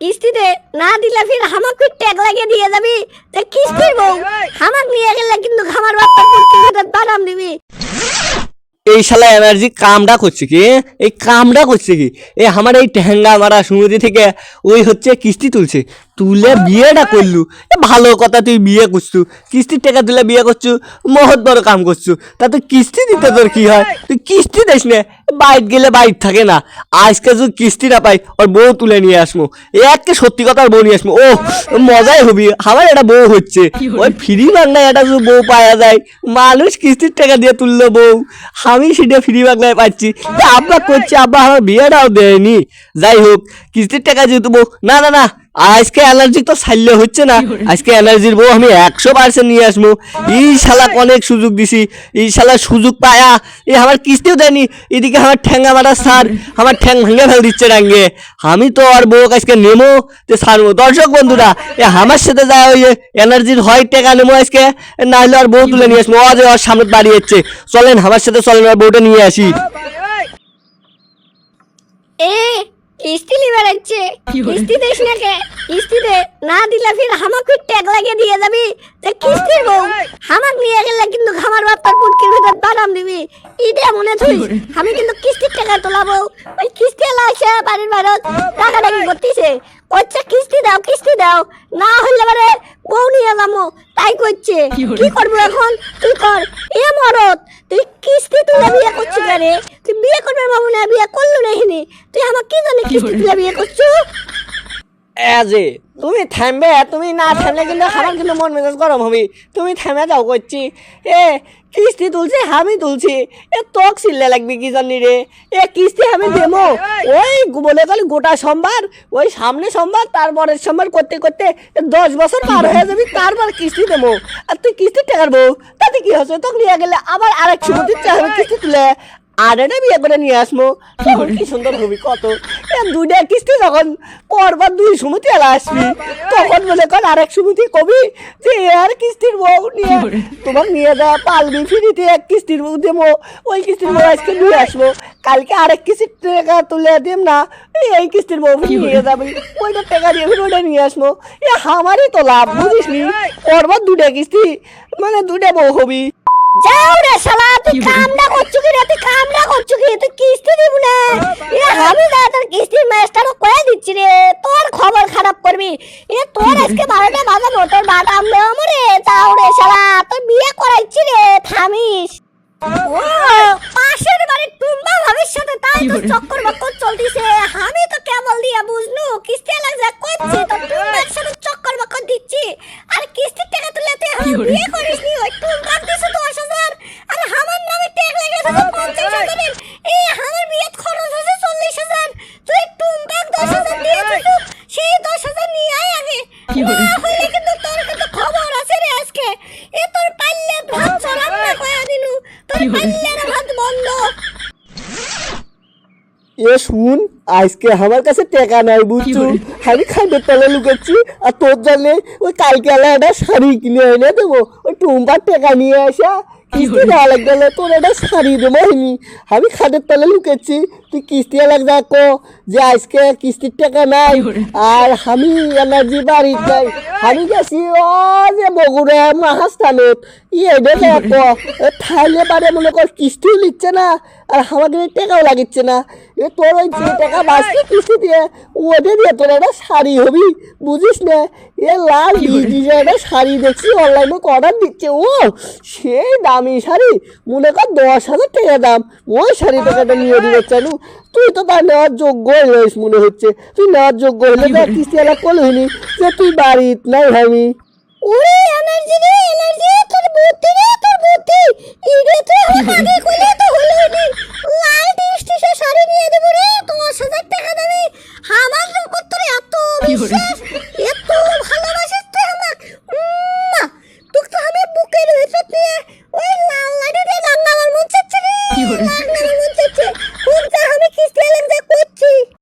কিস্তিতে না দিলে ফির হামাক ট্যাগ লাগিয়ে দিয়ে যাবি। কিস্তির বউ হামাক নিয়ে গেলে কিন্তু খামার বাচ্চা বাদাম দিবি। এই শালা এনার্জি কামটা করছে কি? এই কামটা করছে কি? আমার এই ঠেঙ্গা মারা সুমতি থেকে ওই হচ্ছে কিস্তি তুলছে, তুলে বিয়েটা করলু। ভালো কথা, তুই বিয়ে করছু, কিস্তির টাকা তুলে বিয়ে করছু, মহৎ বড় কাম করছু। তা তুই কিস্তি দিতে তোর কি হয়? তুই কিস্তি দিস না, বাইট গেলে বাইট থাকে না। আজকে যদি কিস্তি না পাই ওর বউ তুলে নিয়ে আসবো, একে সত্যি কথার বউ নিয়ে আসবো। ও মজাই হবি, আমার এটা বউ হচ্ছে। ওই ফ্রি বাংলায় এটা যদি বউ পাওয়া যায়, মানুষ কিস্তির টাকা দিয়ে তুললো বউ, আমি সেটা ফ্রি বাংলায় পাচ্ছি। আব্বা করছে, আব্বা আমার বিয়েটাও দেয়নি। যাই হোক, কিস্তির টাকা যেহেতু বউ, না না না, আজকে এনার্জি তো ছাড়লে হচ্ছে না। আজকে এনার্জির বউ আমি 100% নিয়ে আসবো। এই শালা অনেক সুযোগ দিছি, এই শালা সুযোগ পায়া আমার কিস্তিও দেয়নি। এদিকে আমার ঠ্যাঙ্গা মারা সার, আমার ঠ্যাং ভেঙে ফেল দিচ্ছে ডাঙ্গে। আমি তো আর বউ আজকে নেমো যে ছাড়বো। দর্শক বন্ধুরা, আমার সাথে যায় ওই এনার্জির হয় টাকা নেবো আজকে, না হলে আর বউ তুলে নিয়ে আসবো। ও যে ওর সামনে দাঁড়িয়েছে, চলেন আমার সাথে চলেন, আর বউটা নিয়ে আসি। কিস্তি লিবে রাখছে, কিস্তি দিস না কে? কিস্তি দে, না দিলে ফির হামাক ট্যাগ লাগিয়ে দিয়ে যাবি। কিস্তির বউ হামাক নিয়ে গেলে কিন্তু খামার বাচ্চার পুটকির ভিতর বাদাম দিবি। ইটা মনে থুই আমি কিন্তু কিস্তির টাকা তোলাবো। ওই কিস্তি এলা আসে বাড়ির বাইরত টাকাটাকি করতেছে, করছে কিস্তি দাও, না হলে বারে বউ নিয়ে যাবো তাই করছে। কি করবো এখন? তুই কর। মরদ, তুই কিস্তি তুলে বিয়ে করছিস রে? তুই বিয়ে করবে বাবু না, বিয়ে করলু না? তুই আমার কি জানি কিস্তি তুলে বিয়ে করছো? যে তুমি থামবে, তুমি না থামলে কিন্তু আমার কিন্তু মন মেজাজ গরম হবে। তুমি থামে যাও করছি। কিস্তি তুলছি, আমি তুলছি, তোক সিল্লে লাগবে কি জানি রে। কিস্তি আমি দেবো ওই বলে গেল গোটা সোমবার, ওই সামনে সোমবার, তারপরের সোমবার করতে করতে 10 বছর পার হয়ে যাবি, তারপর কিস্তি দেবো। আর তুই কিস্তি টাকার বউ, তাতে কি হচ্ছে? তোকে নিয়ে গেলে আবার আরেক সুমতি কিস্তি তুলে আর এটা বিয়ে করে নিয়ে আসবো। তখন কি সুন্দর হবি কত। দুইটা কিস্তি যখন পরবার 2 সুমতি এলা আসবি, তখন বলে কর আরেক সুমতি কবি যে আর কিস্তির বউ নিয়ে তোমার নিয়ে যা পালবি ফিরিতে। এক কিস্তির বউ দেবো, ওই কিস্তির বউ আজকে নিয়ে আসবো, কালকে আরেক কিস্তির টাকা তুলে দেব না, এই কিস্তির বউ নিয়ে যাবি, ওইটা টাকা দিয়ে ফির ওইটা নিয়ে আসবো। আমারই তো লাভ, বুঝিস নি? পরবার 2টা কিস্তি, মানে 2টা বউ হবি। যাও রে শালা, তুই কামটা করছু কি রে? তুই কামটা করছু কি? তুই কিস্তি দিব না? আমি যা তোর কিস্তির মাস্টারও কয়ে দিচ্ছি রে, তোর খবর খারাপ করবি। তোর আজকে 12টা বাজা মোটর বাদাম দেওয়া মরে। যাও রে শালা, তোর বিয়ে করাইছি রে, থামিস। ও পাশের বাড়ির টুম্বা ভাবির সাথে তাই তো চক্কর বক্কর চলতিছে। আমি তো কেবল দিয়া বুঝলু কিস্তি লাগা করছে, তো টুম্বার সাথে চক্কর বক্কর দিচ্ছি। আর কিস্তির টাকা তুলে তুই বিয়ে করিস নি? ওই টুম্বা দিছে 10,000, আর আমার নামে ট্যাগ লেগেছে 50,000। আমার বিয়ে খরচ হয়েছে 40,000। তুই টুম্বা 10,000 দিয়েছিস, সেই 10,000 নিয়ে আয় আগে, না হলে কিন্তু তোর কিন্তু খবর আছে রে আজকে। তোর পাল্লে ভাত চড়ান না কয়া দিনু, তোর পাল্লের ভাত বন্ধ। শুন, আজকে আমার কাছে টাকা নাই বুঝছো, আমি খাদ্যের তলে লুকাচ্ছি। আর তোর জানলে ওই কালকে একটা শাড়ি কিনে এনে দেবো, ওই টুম্বার টাকা নিয়ে আসা কিস্তি দেওয়া লাগবে, তোর একটা শাড়ি দেবো। আমি খাদের তলে লুকাচ্ছি, তুই কিস্তি লাগবে কো যে আজকে কিস্তির টাকা নাই। আর আমি এনার্জি বাড়ি নাই, আমি গেছি ও যে বগুড়া মহাস্থানত, দেখো থাইলে পারে মনে কর কিস্তিও লিখছে না, আর আমাকে টাকাও লাগিচ্ছে না। তোর ওই যে টাকা বাঁচতে কিস্তি দিয়ে ওদের দিয়ে তোর একটা শাড়ি হবি, বুঝিস না? লাল ডিজাইনের শাড়ি দেখছি অনলাইনে অর্ডার দিচ্ছে, ও সেই দামি শাড়ি, মনে কর 10,000 টাকা দাম। ওই শাড়ি টাকাটা নিয়ে দিতে চালু, তুই তো তার নেওয়ার যোগ্য হইস মনে হচ্ছে। তুই নেওয়ার যোগ্য হলে তো কিস্তি এলা করলি যে তুই বাড়িত নাই ভাবি। ওরে এনার্জি রে, এনার্জি তোর বুদ্ধি রে